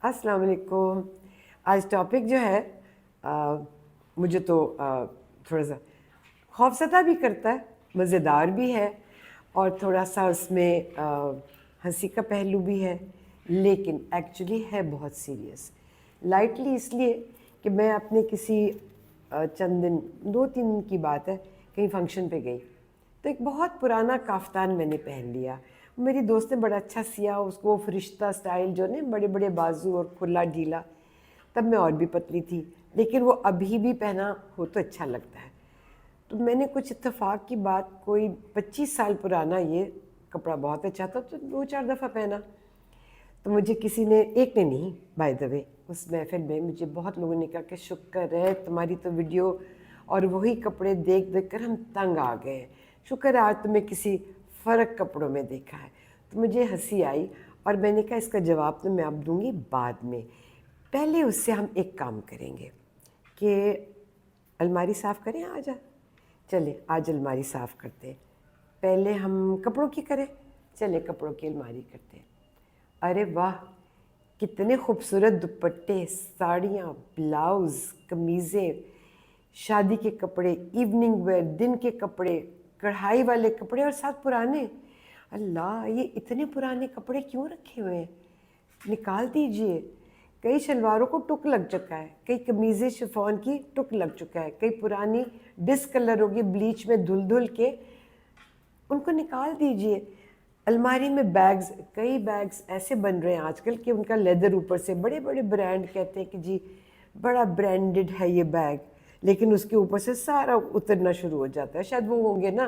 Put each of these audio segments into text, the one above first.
السلام علیکم. آج ٹاپک جو ہے مجھے تو تھوڑا سا خوفزدہ بھی کرتا ہے, مزیدار بھی ہے, اور تھوڑا سا اس میں ہنسی کا پہلو بھی ہے, لیکن ایکچولی ہے بہت سیریس. لائٹلی اس لیے کہ میں اپنے کسی چند دن 2-3 دن کی بات ہے, کہیں فنکشن پہ گئی تو ایک بہت پرانا کافتان میں نے پہن لیا. میری دوست نے بڑا اچھا سیا, اس کو فرشتہ سٹائل جو نا, بڑے بڑے بازو اور کھلا ڈھیلا. تب میں اور بھی پتلی تھی, لیکن وہ ابھی بھی پہنا ہو تو اچھا لگتا ہے. تو میں نے کچھ اتفاق کی بات, کوئی 25 سال پرانا یہ کپڑا بہت اچھا تھا, تو 2-4 دفعہ پہنا. تو مجھے کسی نے, ایک نے نہیں بائی دا وے, اس محفل میں مجھے بہت لوگوں نے کہا کہ شکر ہے تمہاری تو ویڈیو اور وہی کپڑے دیکھ دیکھ کر ہم تنگ آ گئے ہیں, شکر ہے آج تمہیں کسی فرق کپڑوں میں دیکھا ہے. تو مجھے ہنسی آئی اور میں نے کہا اس کا جواب تو میں اب دوں گی بعد میں. پہلے اس سے ہم ایک کام کریں گے کہ الماری صاف کریں. آج چلیں آج الماری صاف کرتے ہیں. پہلے ہم کپڑوں کی کریں, چلیں کپڑوں کی الماری کرتے ہیں. ارے واہ, کتنے خوبصورت دوپٹے, ساڑیاں, بلاؤز, قمیضیں, شادی کے کپڑے, ایوننگ ویئر, دن کے کپڑے, کڑھائی والے کپڑے, اور ساتھ پرانے. اللہ, یہ اتنے پرانے کپڑے کیوں رکھے ہوئے ہیں؟ نکال دیجئے. کئی شلواروں کو ٹک لگ چکا ہے, کئی قمیضیں شفون کی ٹک لگ چکا ہے, کئی پرانی ڈس کلر ہوگی بلیچ میں دھل دھل کے, ان کو نکال دیجئے. الماری میں بیگز, کئی بیگز ایسے بن رہے ہیں آج کل کہ ان کا لیدر اوپر سے, بڑے بڑے برانڈ کہتے ہیں کہ جی بڑا برانڈڈ ہے یہ بیگ, لیکن اس کے اوپر سے سارا اترنا شروع ہو جاتا ہے. شاید وہ ہوں گے نا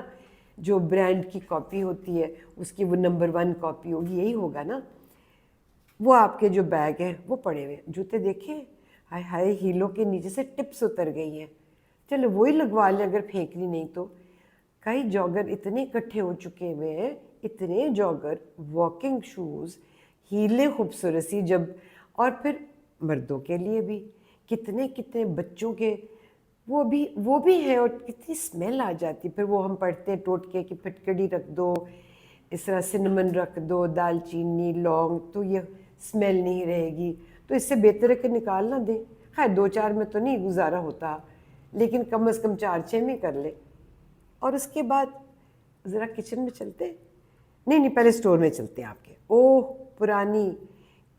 جو برانڈ کی کاپی ہوتی ہے, اس کی وہ نمبر 1 کاپی ہوگی, یہی ہوگا نا. وہ آپ کے جو بیگ ہیں وہ پڑے ہوئے. جوتے دیکھیں, ہائے ہائے, ہیلوں کے نیچے سے ٹپس اتر گئی ہیں. چلو وہی لگوا لیں اگر پھینکنی نہیں تو. کئی جاگر اتنے اکٹھے ہو چکے ہوئے ہیں, اتنے جاگر, واکنگ شوز, ہیلیں خوبصورت سی, جب اور پھر مردوں کے لیے بھی کتنے کتنے, بچوں کے وہ بھی ہیں, اور کتنی اسمیل آ جاتی. پھر وہ ہم پڑھتے ہیں ٹوٹکے کہ پھٹکڑی رکھ دو, اس طرح سنمن رکھ دو, دال چینی, لونگ, تو یہ اسمیل نہیں رہے گی. تو اس سے بہتر ہے کہ نکال نہ دیں. خیر 2-4 میں تو نہیں گزارا ہوتا, لیکن کم از کم 4-6 میں کر لے. اور اس کے بعد ذرا کچن میں چلتے, نہیں پہلے اسٹور میں چلتے ہیں آپ کے. اوہ پرانی,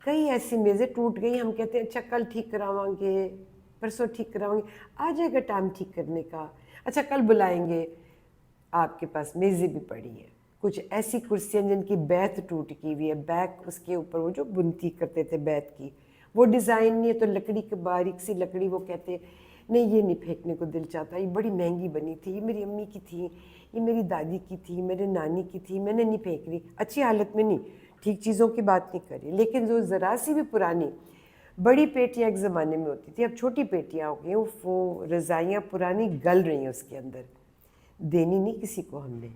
کئی ایسی میزیں ٹوٹ گئی, ہم کہتے ہیں اچھا کل ٹھیک کراواں گے, پرسوں ٹھیک کراواں گے, آ جائے گا ٹائم ٹھیک کرنے کا, اچھا کل بلائیں گے. آپ کے پاس میزیں بھی پڑی ہیں, کچھ ایسی کرسیاں جن کی بیت ٹوٹ کی ہوئی ہے, بیک اس کے اوپر وہ جو بنتی کرتے تھے بیت کی, وہ ڈیزائن نہیں ہے, تو لکڑی کی باریک سی لکڑی, وہ کہتے ہیں نہیں یہ نہیں پھینکنے کو دل چاہتا, یہ بڑی مہنگی بنی تھی, یہ میری امی کی تھی, یہ میری دادی کی تھی, میرے نانی کی تھی, میں نے نہیں پھینک رہی. اچھی حالت میں نہیں, ٹھیک چیزوں کی بات نہیں کر رہی, لیکن جو ذرا سی بھی پرانی, بڑی پیٹیاں ایک زمانے میں ہوتی تھی, اب چھوٹی پیٹیاں ہو گئی, وہ رضائیاں پرانی گل رہی ہیں اس کے اندر, دینی نہیں کسی کو ہم نے.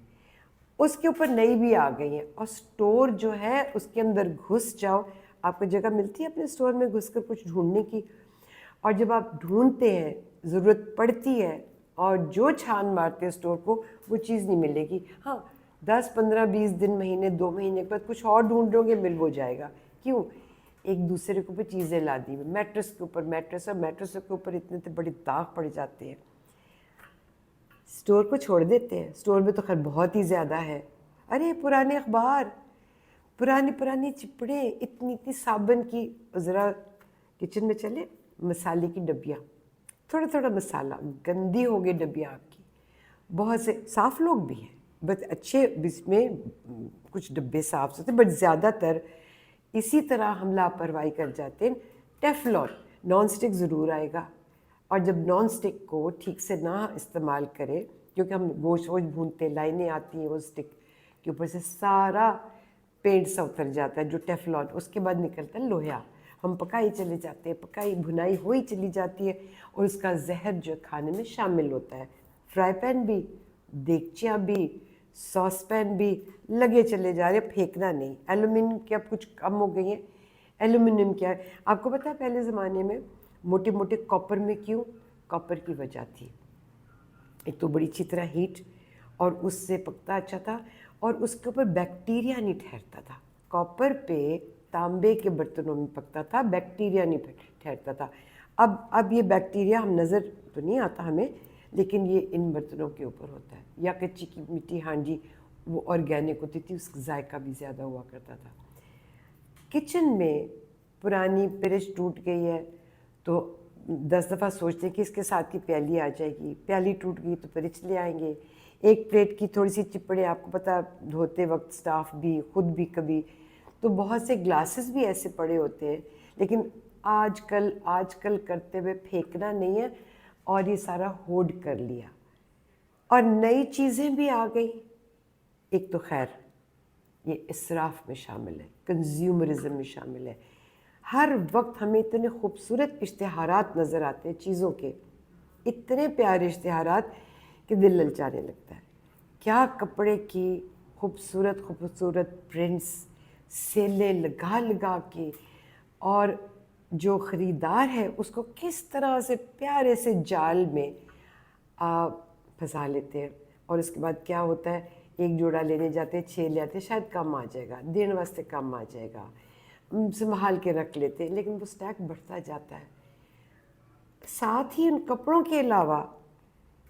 اس کے اوپر نئی بھی آ گئی ہیں. اور سٹور جو ہے اس کے اندر گھس جاؤ, آپ کو جگہ ملتی ہے اپنے سٹور میں گھس کر کچھ ڈھونڈنے کی, اور جب آپ ڈھونڈتے ہیں ضرورت پڑتی ہے, اور جو چھان مارتے ہیں سٹور کو, وہ چیز نہیں ملے گی. ہاں 10-15-20 دن, مہینے, 2 مہینے کے بعد کچھ اور ڈھونڈ گے, مل ہو جائے گا. کیوں؟ ایک دوسرے کے اوپر چیزیں لا دی ہوئی, میٹرس کے اوپر میٹرس, اور میٹرس کے اوپر اتنے بڑے داغ پڑ جاتے ہیں. سٹور کو چھوڑ دیتے ہیں, سٹور میں تو خیر بہت ہی زیادہ ہے. ارے پرانے اخبار, پرانی چپڑیں, اتنی صابن کی. ذرا کچن میں چلے, مسالے کی ڈبیاں, تھوڑا مسالہ, گندی ہو گئی ڈبیاں آپ کی. بہت سے صاف لوگ بھی ہیں, بس اچھے اس میں کچھ ڈبے صاف ہوتے, بٹ زیادہ تر اسی طرح ہم لاپرواہی کر جاتے ہیں. ٹیفلون نان سٹک ضرور آئے گا, اور جب نان سٹک کو ٹھیک سے نہ استعمال کرے, کیونکہ ہم گوشت بھونتے, لائنیں آتی ہیں وہ سٹک کے اوپر سے, سارا پینٹ سا اتر جاتا ہے جو ٹیفلون, اس کے بعد نکلتا ہے لوہا. ہم پکائی چلے جاتے ہیں, پکائی بھنائی ہوئی چلی جاتی ہے, اور اس کا زہر جو کھانے میں شامل ہوتا ہے. فرائی پین بھی, دیگچیاں بھی, ساس پین بھی لگے چلے جا رہے, پھینکنا نہیں. ایلومینیم کی اب کچھ کم ہو گئی ہیں. ایلومینیم کیا ہے آپ کو پتہ ہے, پہلے زمانے میں موٹے موٹے کاپر میں, کیوں؟ کاپر کی وجہ تھی, ایک تو بڑی اچھی طرح ہیٹ, اور اس سے پکتا اچھا تھا, اور اس کے اوپر بیکٹیریا نہیں ٹھہرتا تھا. کاپر پہ تانبے کے برتنوں میں پکتا تھا, بیکٹیریا نہیں ٹھہرتا تھا. اب یہ بیکٹیریا ہم نظر تو نہیں آتا ہمیں, لیکن یہ ان برتنوں کے اوپر ہوتا ہے. یا کچی کی مٹی ہانڈی وہ آرگینک ہوتی تھی, اس کا ذائقہ بھی زیادہ ہوا کرتا تھا. کچن میں پرانی پرش ٹوٹ گئی ہے تو 10 دفعہ سوچتے ہیں کہ اس کے ساتھ کی پیالی آ جائے گی, پیالی ٹوٹ گئی تو پرچ لے آئیں گے. ایک پلیٹ کی تھوڑی سی چپڑے, آپ کو پتہ دھوتے وقت سٹاف بھی خود بھی کبھی, تو بہت سے گلاسز بھی ایسے پڑے ہوتے ہیں. لیکن آج کل کرتے ہوئے پھینکنا نہیں ہے, اور یہ سارا ہولڈ کر لیا. اور نئی چیزیں بھی آ گئی. ایک تو خیر یہ اسراف میں شامل ہے, کنزیومرزم میں شامل ہے. ہر وقت ہمیں اتنے خوبصورت اشتہارات نظر آتے ہیں چیزوں کے, اتنے پیارے اشتہارات کہ دل للچانے لگتا ہے. کیا کپڑے کی خوبصورت پرنٹس, سیلیں لگا کے, اور جو خریدار ہے اس کو کس طرح سے پیارے سے جال میں پھنسا لیتے ہیں. اور اس کے بعد کیا ہوتا ہے, ایک جوڑا لینے جاتے ہیں, 6 لے آتے ہیں, شاید کم آ جائے گا, دین واسطے کم آ جائے گا, سنبھال کے رکھ لیتے ہیں, لیکن وہ سٹیک بڑھتا جاتا ہے. ساتھ ہی ان کپڑوں کے علاوہ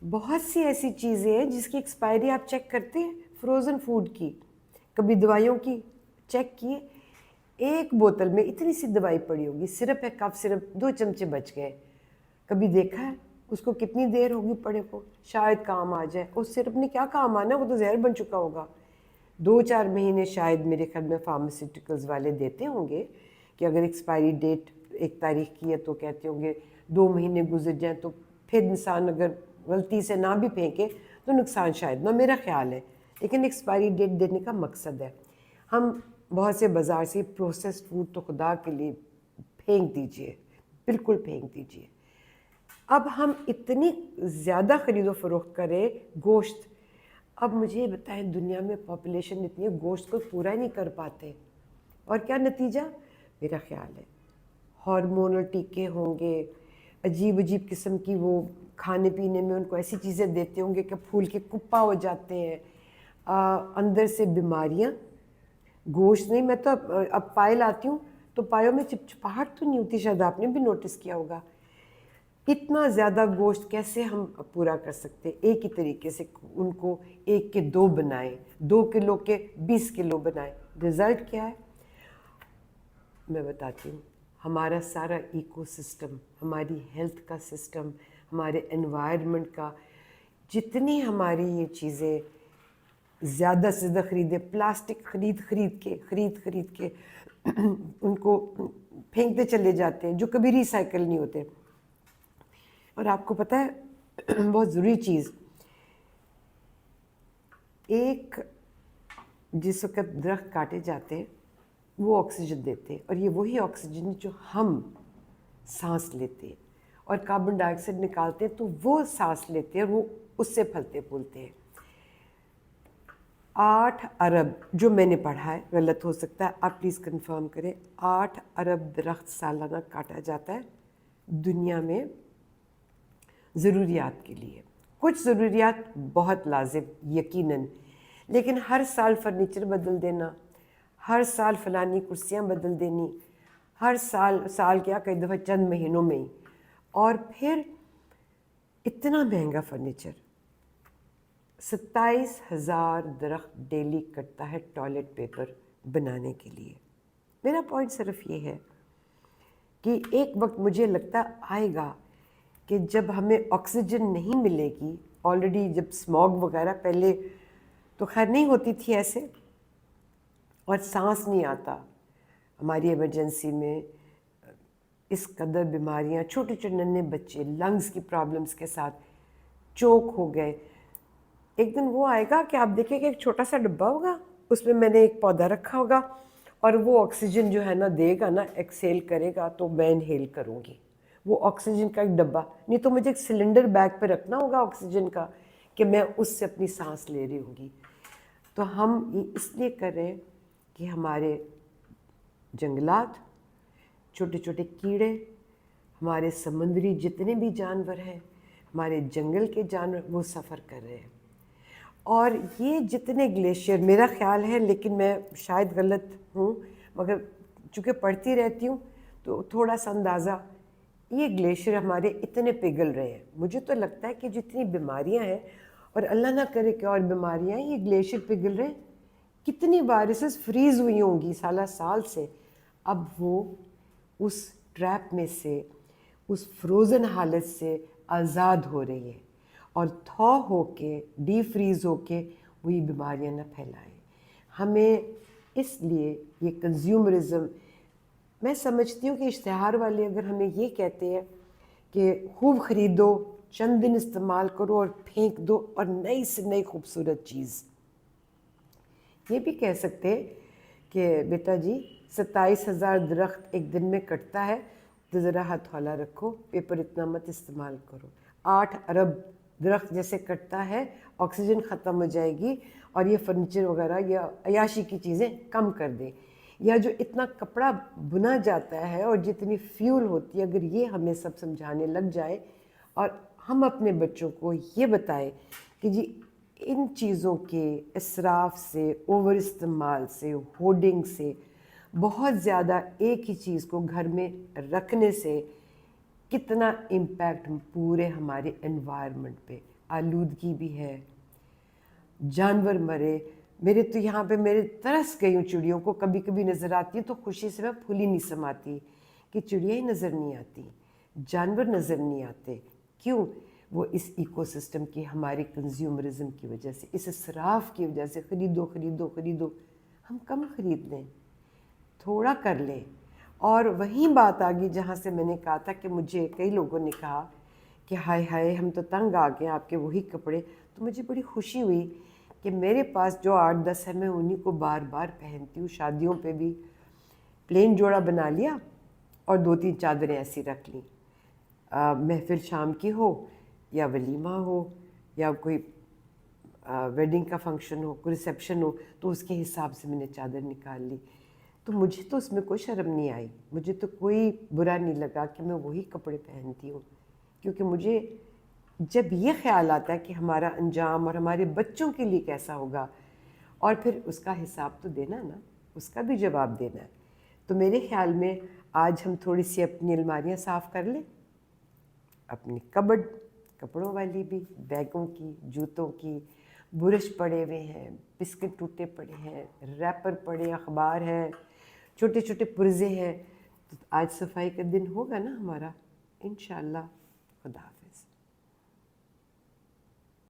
بہت سی ایسی چیزیں ہیں جس کی ایکسپائری آپ چیک کرتے ہیں, فروزن فوڈ کی, کبھی دوائیوں کی چیک کیے, ایک بوتل میں اتنی سی دوائی پڑی ہوگی, سرپ ہے, کف سرپ 2 چمچے بچ گئے, کبھی دیکھا ہے اس کو کتنی دیر ہوگی پڑے کو, شاید کام آ جائے. اس سرپ نے کیا کام آنا, وہ تو زہر بن چکا ہوگا. 2-4 مہینے شاید میرے خیال میں فارماسیوٹیکلز والے دیتے ہوں گے کہ اگر ایکسپائری ڈیٹ ایک تاریخ کی ہے تو کہتے ہوں گے 2 مہینے گزر جائیں تو پھر انسان اگر غلطی سے نہ بھی پھینکے تو نقصان شاید نہ, میرا خیال ہے. لیکن ایکسپائری ڈیٹ دینے کا مقصد ہے. ہم بہت سے بازار سے پروسیسڈ فوڈ تو خدا کے لیے پھینک دیجئے, بالکل پھینک دیجئے. اب ہم اتنی زیادہ خرید و فروخت کریں گوشت. اب مجھے یہ بتائیں, دنیا میں پاپولیشن اتنی ہے, گوشت کو پورا ہی نہیں کر پاتے, اور کیا نتیجہ میرا خیال ہے ہارمونل ٹیکے ہوں گے, عجیب قسم کی وہ کھانے پینے میں ان کو ایسی چیزیں دیتے ہوں گے کہ پھول کے کپا ہو جاتے ہیں, اندر سے بیماریاں. گوشت نہیں, میں تو اب پائے لاتی ہوں تو پایوں میں چپچپاہٹ تو نہیں ہوتی, شاید آپ نے بھی نوٹس کیا ہوگا. اتنا زیادہ گوشت کیسے ہم پورا کر سکتے, ایک ہی طریقے سے ان کو 1 کے 2 بنائیں, 2 کلو کے 20 کلو بنائیں. رزلٹ کیا ہے میں بتاتی ہوں. ہمارا سارا ایکو سسٹم, ہماری ہیلتھ کا سسٹم, ہمارے انوائرمنٹ کا, جتنی ہماری یہ چیزیں زیادہ سے زیادہ خریدیں, پلاسٹک خرید کے ان کو پھینکتے چلے جاتے ہیں جو کبھی ریسائیکل نہیں ہوتے. اور آپ کو پتہ ہے بہت ضروری چیز, ایک جس وقت درخت کاٹے جاتے ہیں وہ آکسیجن دیتے ہیں, اور یہ وہی آکسیجن جو ہم سانس لیتے ہیں, اور کاربن ڈائی آکسائڈ نکالتے ہیں تو وہ سانس لیتے ہیں اور وہ اس سے پھلتے پھولتے ہیں. 8 ارب جو میں نے پڑھا ہے, غلط ہو سکتا ہے, آپ پلیز کنفرم کریں, 8 ارب درخت سالانہ کاٹا جاتا ہے دنیا میں ضروریات کے لیے. کچھ ضروریات بہت لازم یقیناً, لیکن ہر سال فرنیچر بدل دینا, ہر سال فلانی کرسیاں بدل دینی, ہر سال کیا کئی دفعہ چند مہینوں میں ہی, اور پھر اتنا مہنگا فرنیچر. 27,000 درخت ڈیلی کٹتا ہے ٹوائلٹ پیپر بنانے کے لیے. میرا پوائنٹ صرف یہ ہے کہ ایک وقت مجھے لگتا آئے گا کہ جب ہمیں آکسیجن نہیں ملے گی. آلریڈی جب اسموگ وغیرہ پہلے تو خیر نہیں ہوتی تھی ایسے, اور سانس نہیں آتا, ہماری ایمرجنسی میں اس قدر بیماریاں, چھوٹے چھوٹے ننھے بچے لنگز کی پرابلمس کے ساتھ چوک ہو گئے. ایک دن وہ آئے گا کہ آپ دیکھیں کہ ایک چھوٹا سا ڈبہ ہوگا, اس میں نے ایک پودا رکھا ہوگا, اور وہ آکسیجن جو ہے نا دے گا نا, ایکسیل کرے گا تو میں انہیل کروں گی. وہ آکسیجن کا ایک ڈبہ, نہیں تو مجھے ایک سلنڈر بیگ پہ رکھنا ہوگا آکسیجن کا کہ میں اس سے اپنی سانس لے رہی ہوں گی. تو ہم یہ اس لیے کر رہے ہیں کہ ہمارے جنگلات, چھوٹے چھوٹے کیڑے, ہمارے سمندری جتنے بھی جانور ہیں, ہمارے جنگل کے جانور, وہ سفر کر رہے ہیں. اور یہ جتنے گلیشیئر, میرا خیال ہے, لیکن میں شاید غلط ہوں, مگر چونکہ پڑھتی رہتی ہوں تو تھوڑا سا اندازہ، یہ گلیشیئر ہمارے اتنے پگھل رہے ہیں. مجھے تو لگتا ہے کہ جتنی بیماریاں ہیں، اور اللہ نہ کرے کہ اور بیماریاں ہیں، یہ گلیشیئر پگھل رہے ہیں. کتنی وائرسز فریز ہوئی ہوں گی سالہ سال سے، اب وہ اس ٹریپ میں سے، اس فروزن حالت سے آزاد ہو رہی ہے، اور تھا ہو کے، ڈی فریز ہو کے وہی بیماریاں نہ پھیلائیں. ہمیں اس لیے یہ کنزیومرزم، میں سمجھتی ہوں کہ اشتہار والے اگر ہمیں یہ کہتے ہیں کہ خوب خریدو، چند دن استعمال کرو اور پھینک دو، اور نئی سے نئی خوبصورت چیز. یہ بھی کہہ سکتے ہیں کہ بیٹا جی 27,000 درخت ایک دن میں کٹتا ہے تو ذرا ہتھولا رکھو، پیپر اتنا مت استعمال کرو. 8 ارب درخت جیسے کٹتا ہے، آکسیجن ختم ہو جائے گی، اور یہ فرنیچر وغیرہ یا عیاشی کی چیزیں کم کر دیں. یا جو اتنا کپڑا بنا جاتا ہے اور جتنی فیول ہوتی ہے، اگر یہ ہمیں سب سمجھانے لگ جائے، اور ہم اپنے بچوں کو یہ بتائیں کہ جی ان چیزوں کے اسراف سے، اوور استعمال سے، ہوڈنگ سے، بہت زیادہ ایک ہی چیز کو گھر میں رکھنے سے کتنا امپیکٹ پورے ہمارے انوائرمنٹ پہ، آلودگی بھی ہے، جانور مرے. میرے تو یہاں پہ میرے ترس گئی ہوں چڑیوں کو، کبھی کبھی نظر آتی ہیں تو خوشی سے میں پھول ہی نہیں سماتی کہ چڑیاں ہی نظر نہیں آتی، جانور نظر نہیں آتے. کیوں؟ وہ اس ایکو سسٹم کی، ہماری کنزیومرزم کی وجہ سے، اس اسراف کی وجہ سے. خریدو خریدو خریدو. ہم کم خرید لیں، تھوڑا کر لیں. اور وہیں بات آ گئی جہاں سے میں نے کہا تھا کہ مجھے کئی لوگوں نے کہا کہ ہائے ہائے ہم تو تنگ آ گئے آپ کے وہی کپڑے. تو مجھے بڑی خوشی ہوئی کہ میرے پاس جو 8-10 ہے میں انہی کو بار بار پہنتی ہوں. شادیوں پہ بھی پلین جوڑا بنا لیا اور 2-3 چادریں ایسی رکھ لیں. محفل شام کی ہو یا ولیمہ ہو یا کوئی ویڈنگ کا فنکشن ہو، کوئی ریسیپشن ہو، تو اس کے حساب سے میں نے چادر نکال لی. تو مجھے تو اس میں کوئی شرم نہیں آئی، مجھے تو کوئی برا نہیں لگا کہ میں وہی کپڑے پہنتی ہوں. کیونکہ مجھے جب یہ خیال آتا ہے کہ ہمارا انجام اور ہمارے بچوں کے لیے کیسا ہوگا، اور پھر اس کا حساب تو دینا نا، اس کا بھی جواب دینا ہے. تو میرے خیال میں آج ہم تھوڑی سی اپنی الماریاں صاف کر لیں، اپنی کبڈ، کپڑوں والی بھی، بیگوں کی، جوتوں کی. برش پڑے ہوئے ہیں، بسکٹ ٹوٹے پڑے ہیں، ریپر پڑے، اخبار ہیں، چھوٹے چھوٹے پرزے ہیں. تو آج صفائی کا دن ہوگا نا ہمارا انشاءاللہ. خدا حافظ.